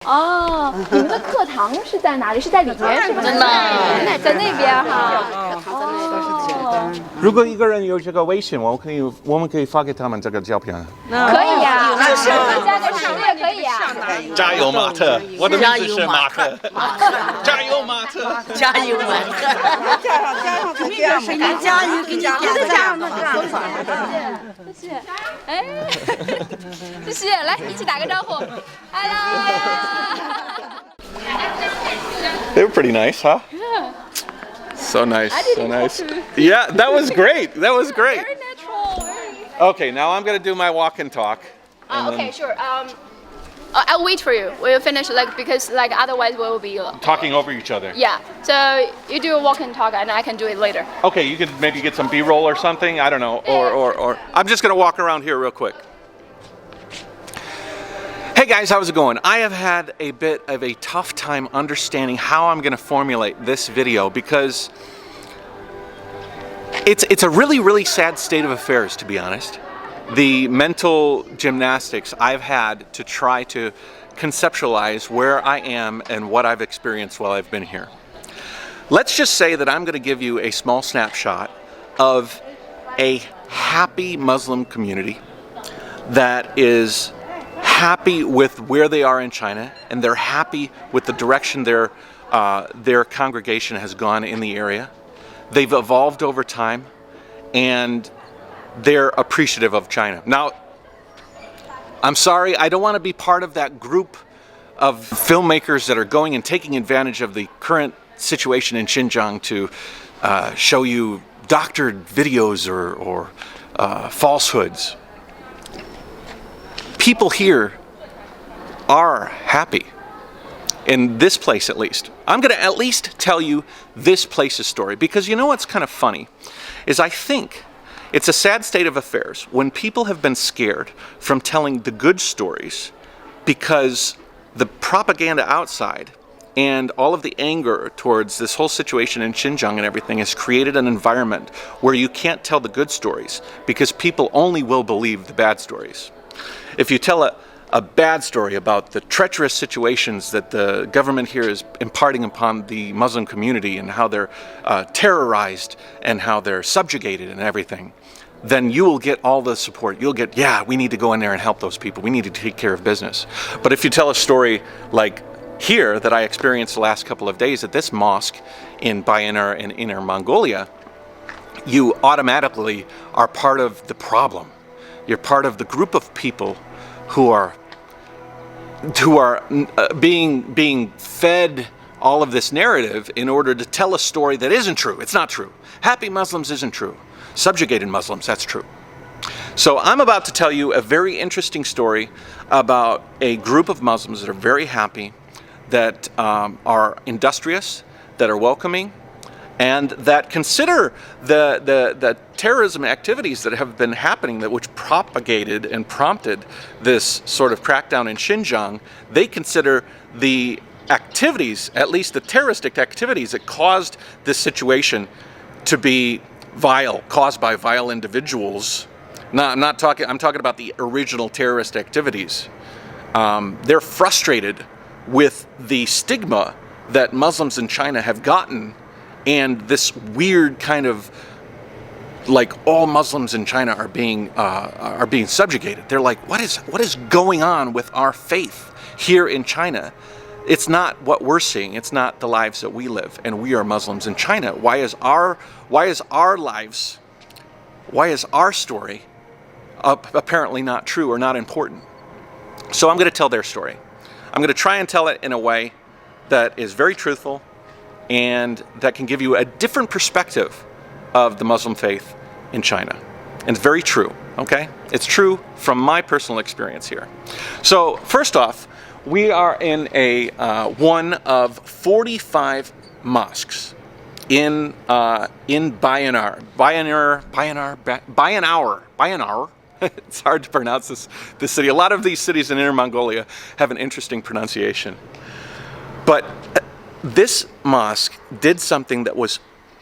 哦，你们的课堂是在哪里？是在里面是吧？在那边哈。哦，如果一个人有这个微信，我们可以发给他们这个照片。可以呀，就是加个实力可以呀。加油马特，我的名字是马特。加油马特，加油马特，加上这样，谁能加油给你加上那个？谢谢，哎，谢谢，来一起打个招呼 ，Hello。 They were pretty nice, huh? Yeah. So nice, I didn't so nice. have to. Yeah, that was great. That was great. Very natural. Okay, now I'm gonna do my walk and talk. And Okay, then sure. I'll wait for you. We'll finish because otherwise we will be talking over each other. Yeah. So you do a walk and talk, and I can do it later. Okay, you could maybe get some B-roll or something. I don't know. Or I'm just gonna walk around here real quick. Hey guys, how's it going? I have had a bit of a tough time understanding how I'm going to formulate this video because it's a really sad state of affairs, to be honest. The mental gymnastics I've had to try to conceptualize where I am and what I've experienced while I've been here. Let's just say that I'm going to give you a small snapshot of a happy Muslim community that is happy with where they are in China, and they're happy with the direction their congregation has gone in the area. They've evolved over time, and they're appreciative of China. Now, I'm sorry, I don't want to be part of that group of filmmakers that are going and taking advantage of the current situation in Xinjiang to show you doctored videos or falsehoods. People here are happy, in this place at least. I'm going to at least tell you this place's story, because you know what's kind of funny is I think it's a sad state of affairs when people have been scared from telling the good stories because the propaganda outside and all of the anger towards this whole situation in Xinjiang and everything has created an environment where you can't tell the good stories because people only will believe the bad stories. If you tell a bad story about the treacherous situations that the government here is imparting upon the Muslim community and how they're terrorized and how they're subjugated and everything, then you will get all the support. You'll get, yeah, we need to go in there and help those people. We need to take care of business. But if you tell a story like here that I experienced the last couple of days at this mosque in Bayannur in Inner Mongolia, you automatically are part of the problem. You're part of the group of people who are being fed all of this narrative in order to tell a story that isn't true. It's not true. Happy Muslims isn't true. Subjugated Muslims, that's true. So I'm about to tell you a very interesting story about a group of Muslims that are very happy, that are industrious, that are welcoming, and that consider the terrorism activities that have been happening, which propagated and prompted this sort of crackdown in Xinjiang. They consider the activities, at least the terroristic activities that caused this situation to be vile, caused by vile individuals. I'm talking about the original terrorist activities. They're frustrated with the stigma that Muslims in China have gotten, and this weird kind of, like, all Muslims in China are being subjugated. They're like, what is going on with our faith here in China? It's not what we're seeing. It's not the lives that we live, and we are Muslims in China. Why is our lives, why is our story apparently not true or not important? So I'm going to tell their story. I'm going to try and tell it in a way that is very truthful and that can give you a different perspective of the Muslim faith in China. And it's very true, okay? It's true from my personal experience here. So first off, we are in one of 45 mosques in Bayannur. It's hard to pronounce this city. A lot of these cities in Inner Mongolia have an interesting pronunciation. But this mosque did something that was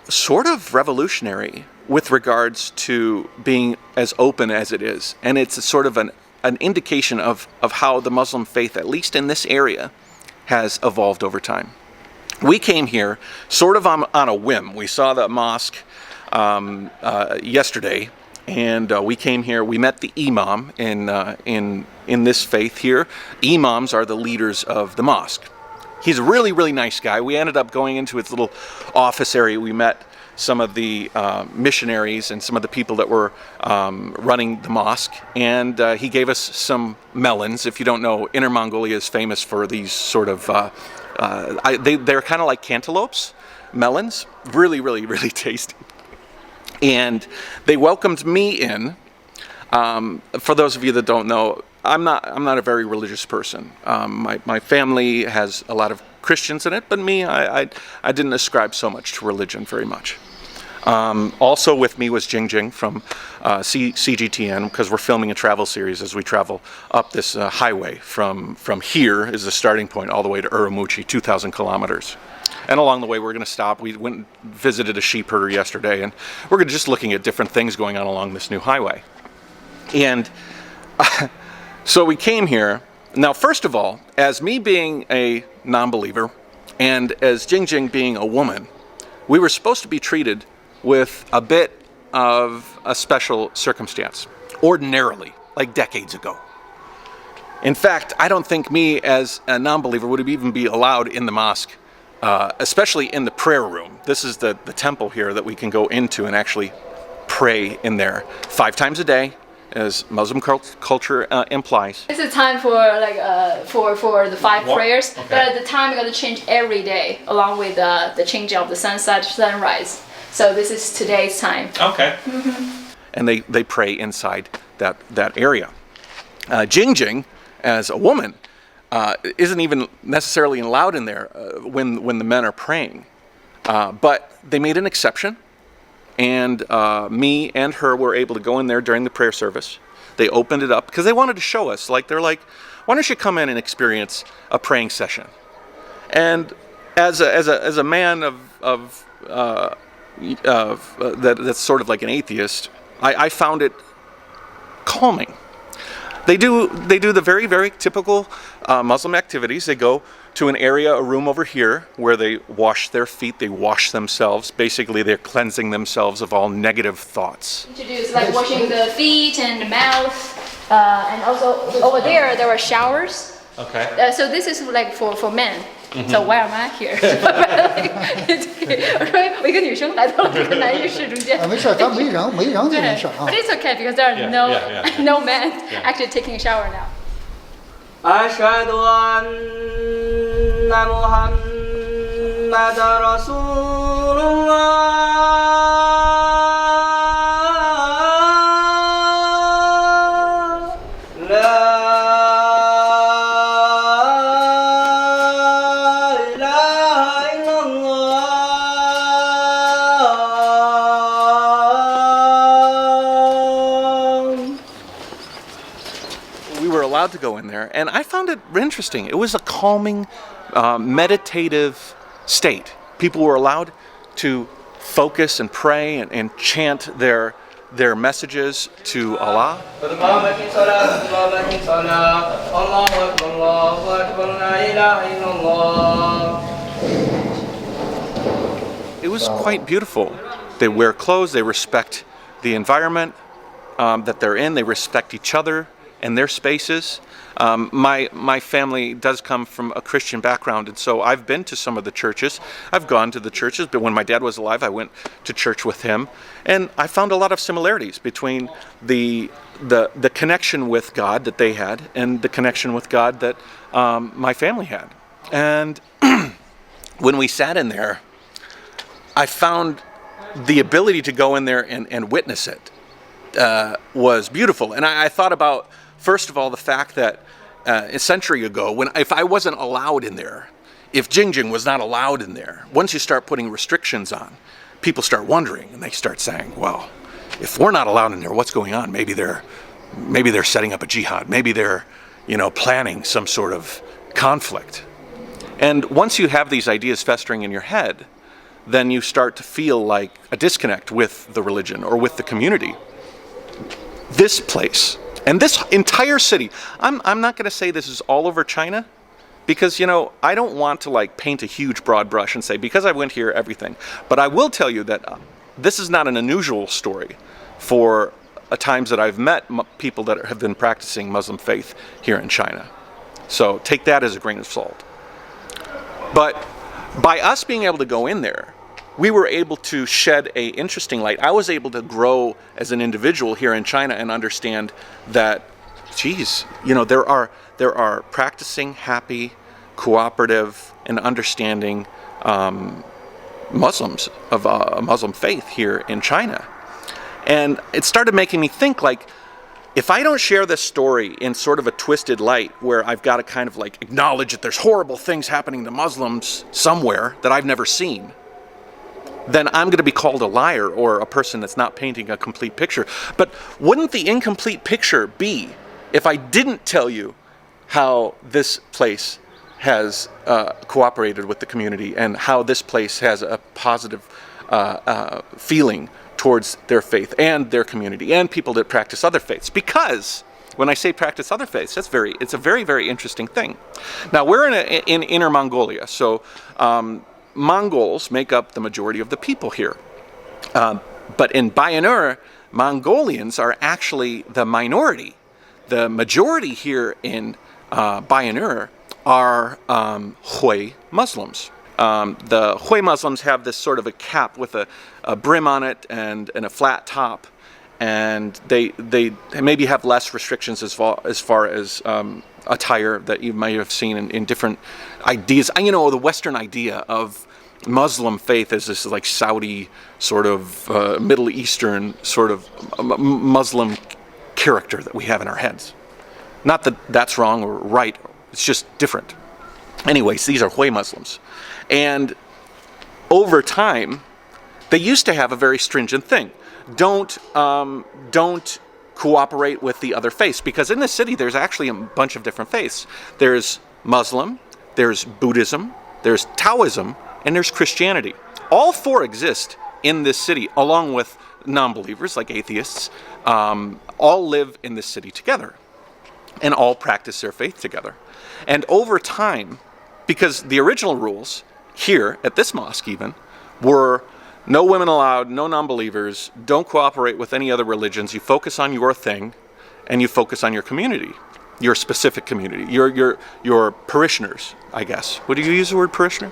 sort of revolutionary with regards to being as open as it is. And it's a sort of an indication of how the Muslim faith, at least in this area, has evolved over time. We came here sort of on a whim. We saw the mosque yesterday, and we came here. We met the Imam in this faith here. Imams are the leaders of the mosque. He's a really, really nice guy. We ended up going into his little office area. We met some of the missionaries and some of the people that were running the mosque, and he gave us some melons. If you don't know, Inner Mongolia is famous for these sort of, they're kind of like cantaloupes, melons, really, really, really tasty. And they welcomed me in. For those of you that don't know, I'm not a very religious person. My family has a lot of Christians in it, but me, I didn't ascribe so much to religion very much. Also with me was Jing from CGTN, because we're filming a travel series as we travel up this highway from here is the starting point all the way to Urumqi, 2,000 kilometers. And along the way we're going to stop. We went and visited a sheep herder yesterday, and we're just looking at different things going on along this new highway. And so we came here. Now, first of all, as me being a non-believer and as Jing being a woman, we were supposed to be treated with a bit of a special circumstance, ordinarily, like decades ago. In fact, I don't think me as a non-believer would even be allowed in the mosque, especially in the prayer room. This is the temple here that we can go into and actually pray in there 5 times a day, as Muslim culture implies. This is time for for the 5 prayers, okay. But at the time we're going to change every day along with the changing of the sunset, sunrise. So this is today's time. Okay. Mm-hmm. And they pray inside that area. Jing, as a woman, isn't even necessarily allowed in there when the men are praying. But they made an exception, and me and her were able to go in there during the prayer service. They opened it up because they wanted to show us. They're like, why don't you come in and experience a praying session? And as a man that's sort of like an atheist, I found it calming. They do the very, very typical Muslim activities. They go to an area, a room over here, where they wash their feet, they wash themselves. Basically, they're cleansing themselves of all negative thoughts. Introduce like washing the feet and the mouth, and also over there are showers. Okay. So this is like for men. Mm-hmm. So why am I here? 我一个女生来到了这个男浴室中间。没事，咱没人就没事啊。But it's okay because there are no men actually taking a shower now. أشهد أن محمد رسول الله. To go in there, and I found it interesting. It was a calming, meditative state. People were allowed to focus and pray and chant their messages to Allah. It was quite beautiful. They wear clothes, they respect the environment that they're in, they respect each other and their spaces. My family does come from a Christian background, and so I've been to some of the churches. I've gone to the churches, but when my dad was alive, I went to church with him, and I found a lot of similarities between the connection with God that they had and the connection with God that my family had. And when we sat in there, I found the ability to go in there and witness it was beautiful. And I thought about, first of all, the fact that a century ago, if I wasn't allowed in there, if Jing was not allowed in there, once you start putting restrictions on, people start wondering, and they start saying, well, if we're not allowed in there, what's going on? Maybe they're setting up a jihad. Maybe they're, planning some sort of conflict. And once you have these ideas festering in your head, then you start to feel like a disconnect with the religion or with the community. This place and this entire city, I'm not going to say this is all over China, because, I don't want to like paint a huge broad brush and say, because I went here, everything. But I will tell you that this is not an unusual story for times that I've met people that have been practicing Muslim faith here in China. So take that as a grain of salt. But by us being able to go in there, we were able to shed an interesting light. I was able to grow as an individual here in China and understand that, geez, there are practicing, happy, cooperative, and understanding Muslims of Muslim faith here in China. And it started making me think, like, if I don't share this story in sort of a twisted light where I've got to kind of like acknowledge that there's horrible things happening to Muslims somewhere that I've never seen, then I'm going to be called a liar or a person that's not painting a complete picture. But wouldn't the incomplete picture be if I didn't tell you how this place has cooperated with the community and how this place has a positive feeling towards their faith and their community and people that practice other faiths? Because when I say practice other faiths, it's a very, very interesting thing. Now, we're in Inner Mongolia, so Mongols make up the majority of the people here. But in Bayannur, Mongolians are actually the minority. The majority here in Bayannur are Hui Muslims. The Hui Muslims have this sort of a cap with a brim on it and a flat top, and they maybe have less restrictions as far as attire that you might have seen in different ideas. The Western idea of Muslim faith is this like Saudi sort of Middle Eastern sort of Muslim character that we have in our heads. Not that that's wrong or right, it's just different. Anyways, these are Hui Muslims. And over time, they used to have a very stringent thing. Don't cooperate with the other faiths, because in this city there's actually a bunch of different faiths. There's Muslim, there's Buddhism, there's Taoism, and there's Christianity. All four exist in this city, along with non-believers like atheists. All live in this city together, and all practice their faith together. And over time, because the original rules here at this mosque even were no women allowed, no non-believers, don't cooperate with any other religions, you focus on your thing, and you focus on your community, your specific community, your parishioners, I guess. Would you use the word parishioner?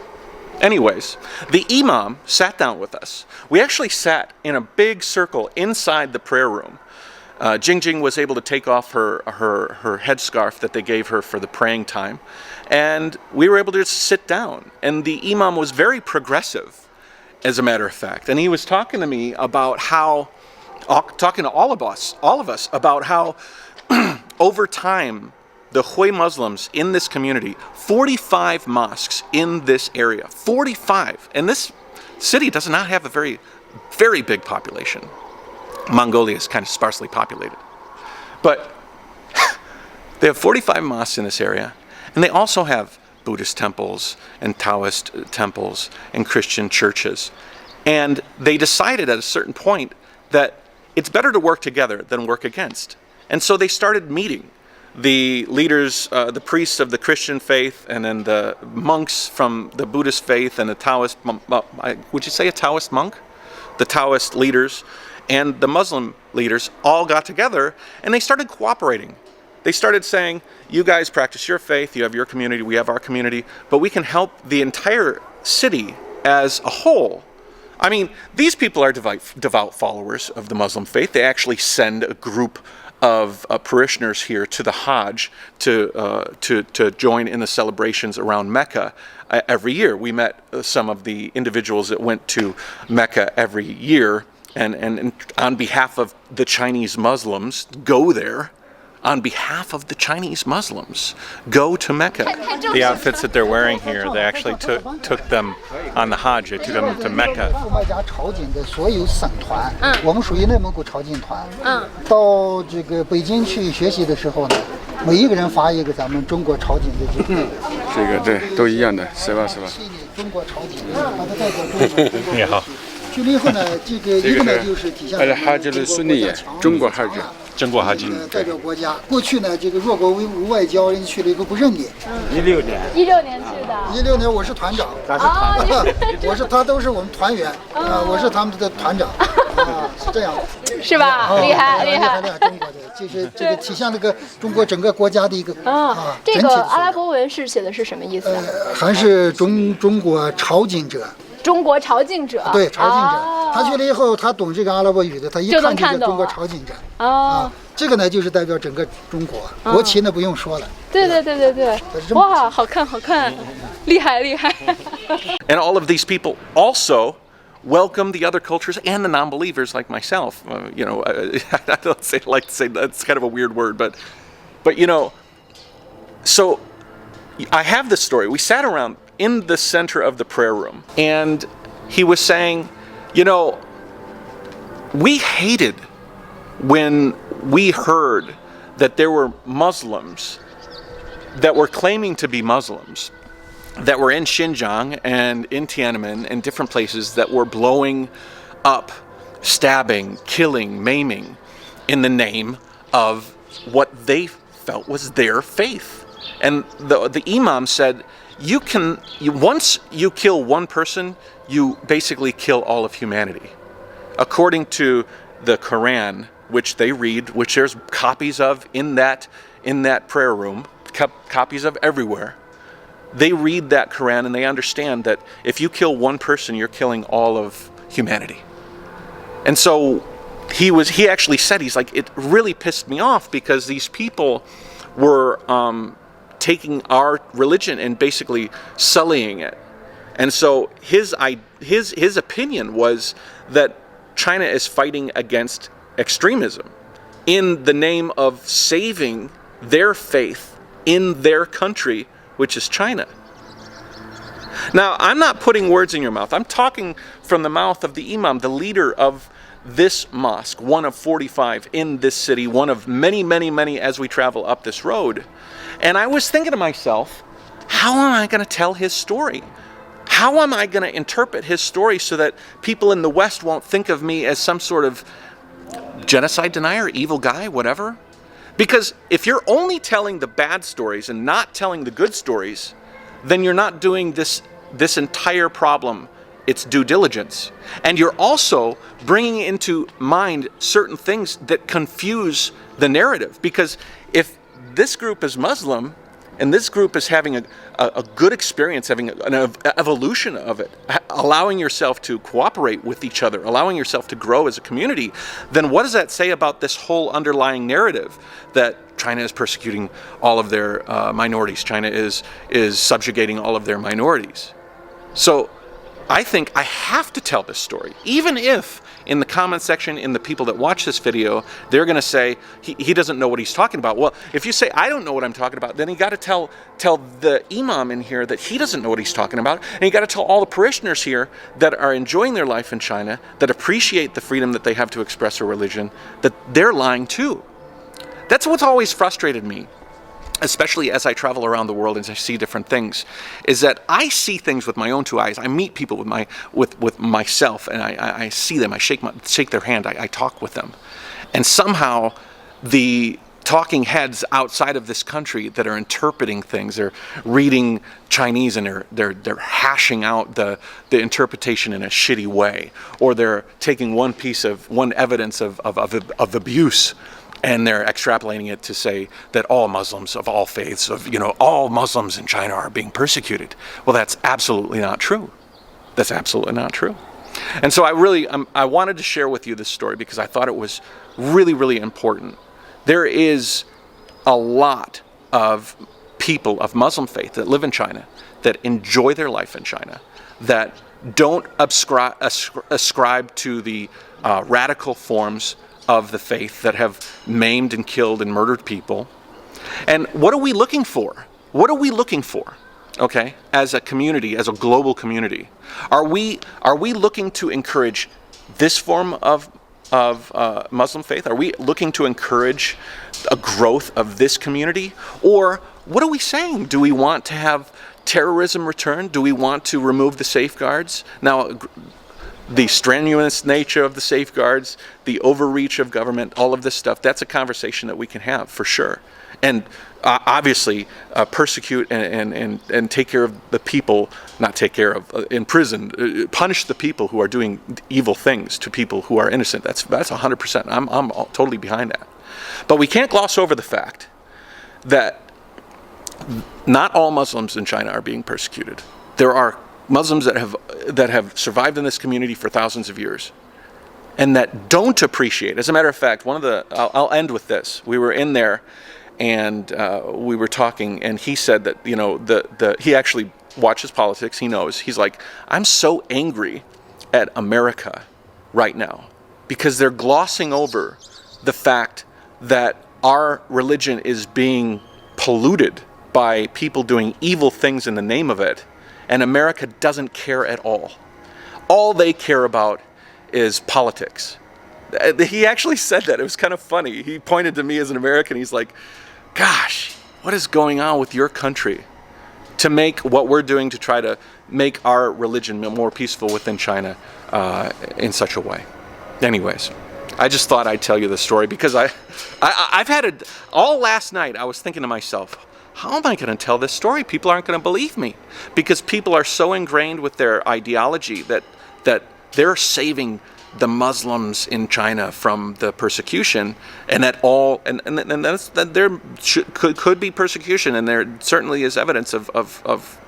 Anyways, the Imam sat down with us. We actually sat in a big circle inside the prayer room. Jingjing was able to take off her headscarf that they gave her for the praying time, and we were able to just sit down. And the Imam was very progressive, as a matter of fact, and he was talking to me about how, talking to all of us about how over time the Hui Muslims in this community, 45 mosques in this area, 45, and this city does not have a very, very big population. Mongolia is kind of sparsely populated. But they have 45 mosques in this area, and they also have Buddhist temples and Taoist temples and Christian churches. And they decided at a certain point that it's better to work together than work against. And so they started meeting. The leaders, the priests of the Christian faith, and then the monks from the Buddhist faith and the Taoist, would you say a Taoist monk? The Taoist leaders and the Muslim leaders all got together and they started cooperating. They started saying, you guys practice your faith, you have your community, we have our community, but we can help the entire city as a whole. I mean, these people are devout followers of the Muslim faith. They actually send a group of parishioners here to the Hajj to join in the celebrations around Mecca every year. We met some of the individuals that went to Mecca every year, and on behalf of the Chinese Muslims, go there. On behalf of the Chinese Muslims, go to Mecca. The outfits that they're wearing here, they actually took them on the Hajj. They took them to Mecca. 所有省团，我们属于内蒙古朝觐团。到这个北京去学习的时候呢，每一个人发一个咱们中国朝觐的这个。这个对，都一样的，是吧？中国朝觐，把它代表中国。你好。去了以后呢，这个一个呢就是体现。哈就是顺利，中国哈中国哈吉代表国家。过去呢，这个弱国无外交，人家去了以后不认你。16年去的。16年我是团长，他都是我们团员，我是他们的团长，是这样的。是吧？厉害。中国的就是这个体现那个中国整个国家的一个这个阿拉伯文是写的是什么意思？还是中国朝觐者。中国朝觐者。对，朝觐者。他去了以后，他懂这个阿拉伯语的，他一看就是中国朝觐者。这个呢就是代表整个中国，国旗呢不用说了。对。哇，好看，厉害。And all of these people also welcome the other cultures and the non-believers like myself. I don't like to say that's kind of a weird word, but so I have this story. We sat around in the center of the prayer room, and he was saying, we hated when we heard that there were Muslims that were claiming to be Muslims that were in Xinjiang and in Tiananmen and different places that were blowing up, stabbing, killing, maiming in the name of what they felt was their faith. And the Imam said, once you kill one person, you basically kill all of humanity. According to the Quran, which they read, which there's copies of in that prayer room, copies of everywhere. They read that Quran and they understand that if you kill one person, you're killing all of humanity. And so he actually said, he's like, it really pissed me off because these people were taking our religion and basically sullying it. And so his opinion was that China is fighting against extremism in the name of saving their faith in their country, which is China. Now, I'm not putting words in your mouth. I'm talking from the mouth of the Imam, the leader of this mosque, one of 45 in this city, one of many, many, many as we travel up this road. And I was thinking to myself, how am I going to tell his story? How am I going to interpret his story so that people in the West won't think of me as some sort of genocide denier, evil guy, whatever? Because if you're only telling the bad stories and not telling the good stories, then you're not doing this entire problem its due diligence. And you're also bringing into mind certain things that confuse the narrative. Because if this group is Muslim and this group is having a good experience, having an evolution of it, allowing yourself to cooperate with each other, allowing yourself to grow as a community, then what does that say about this whole underlying narrative that China is persecuting all of their minorities, China is subjugating all of their minorities? So I think I have to tell this story, even if in the comment section, in the people that watch this video, they're going to say he doesn't know what he's talking about. Well, if you say I don't know what I'm talking about, then you got to tell the Imam in here that he doesn't know what he's talking about, and you got to tell all the parishioners here that are enjoying their life in China, that appreciate the freedom that they have to express their religion, that they're lying too. That's what's always frustrated me, especially as I travel around the world and I see different things, is that I see things with my own two eyes. I meet people with myself, and I see them. I shake their hand. I talk with them, and somehow the talking heads outside of this country that are interpreting things, they're reading Chinese and they're hashing out the interpretation in a shitty way, or they're taking one evidence of abuse, and they're extrapolating it to say that all Muslims of all faiths, all Muslims in China are being persecuted. Well, that's absolutely not true. That's absolutely not true. And so I wanted to share with you this story because I thought it was really, really important. There is a lot of people of Muslim faith that live in China, that enjoy their life in China, that don't ascribe to the radical forms of the faith that have maimed and killed and murdered people. And what are we looking for? What are we looking for? Okay, as a community, as a global community, are we looking to encourage this form of Muslim faith? Are we looking to encourage a growth of this community? Or what are we saying? Do we want to have terrorism return? Do we want to remove the safeguards? Now, the strenuous nature of the safeguards, the overreach of government, all of this stuff, that's a conversation that we can have for sure. And obviously persecute and take care of the people, not take care of, imprison, punish the people who are doing evil things to people who are innocent. That's 100%. I'm totally behind that. But we can't gloss over the fact that not all Muslims in China are being persecuted. There are Muslims that have survived in this community for thousands of years, and that don't appreciate. As a matter of fact, I'll end with this. We were in there, and we were talking, and he said that he actually watches politics. He knows. He's like, I'm so angry at America right now because they're glossing over the fact that our religion is being polluted by people doing evil things in the name of it. And America doesn't care at all. All they care about is politics. He actually said that. It was kind of funny. He pointed to me as an American. He's like, gosh, what is going on with your country to make what we're doing to try to make our religion more peaceful within China in such a way? Anyways, I just thought I'd tell you the story because I've had all last night I was thinking to myself, how am I going to tell this story? People aren't going to believe me because people are so ingrained with their ideology that they're saving the Muslims in China from the persecution, and that there could be persecution, and there certainly is evidence of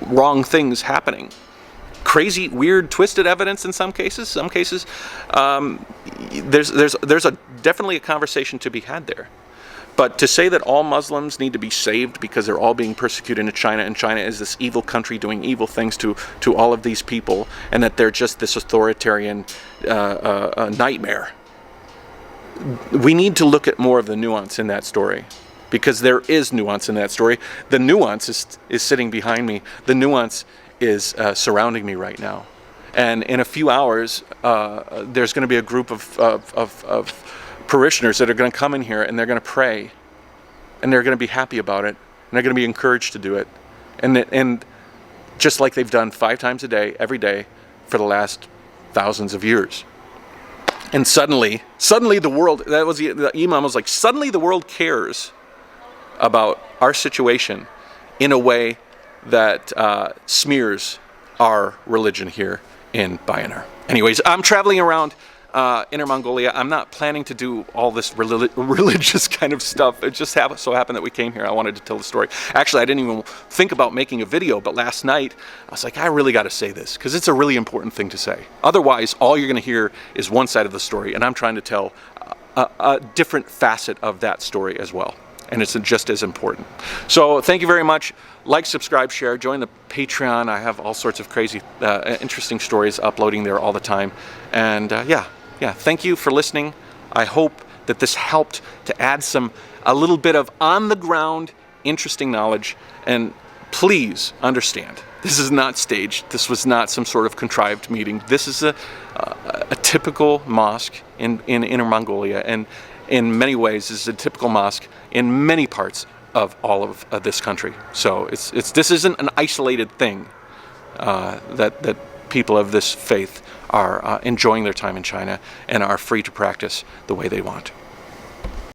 wrong things happening. Crazy, weird, twisted evidence in some cases. Some cases, there's definitely a conversation to be had there. But to say that all Muslims need to be saved because they're all being persecuted in China, and China is this evil country doing evil things to all of these people, and that they're just this authoritarian nightmare. We need to look at more of the nuance in that story, because there is nuance in that story. The nuance is sitting behind me. The nuance is surrounding me right now. And in a few hours, there's going to be a group of parishioners that are going to come in here, and they're going to pray, and they're going to be happy about it, and they're going to be encouraged to do it, and just like they've done 5 times a day, every day, for the last thousands of years. And suddenly the world, the Imam was like, suddenly the world cares about our situation in a way that smears our religion here in Bayannur. Anyways, I'm traveling around Inner Mongolia. I'm not planning to do all this religious kind of stuff. It just so happened that we came here. I wanted to tell the story. Actually, I didn't even think about making a video, but last night I was like, I really got to say this because it's a really important thing to say. Otherwise, all you're going to hear is one side of the story, and I'm trying to tell a different facet of that story as well. And it's just as important. So thank you very much. Like, subscribe, share, join the Patreon. I have all sorts of crazy, interesting stories uploading there all the time. And yeah, thank you for listening. I hope that this helped to add a little bit of on-the-ground, interesting knowledge. And please understand, this is not staged. This was not some sort of contrived meeting. This is a typical mosque in Inner Mongolia, and in many ways is a typical mosque in many parts of all of this country. So this isn't an isolated thing that people of this faith are enjoying their time in China and are free to practice the way they want.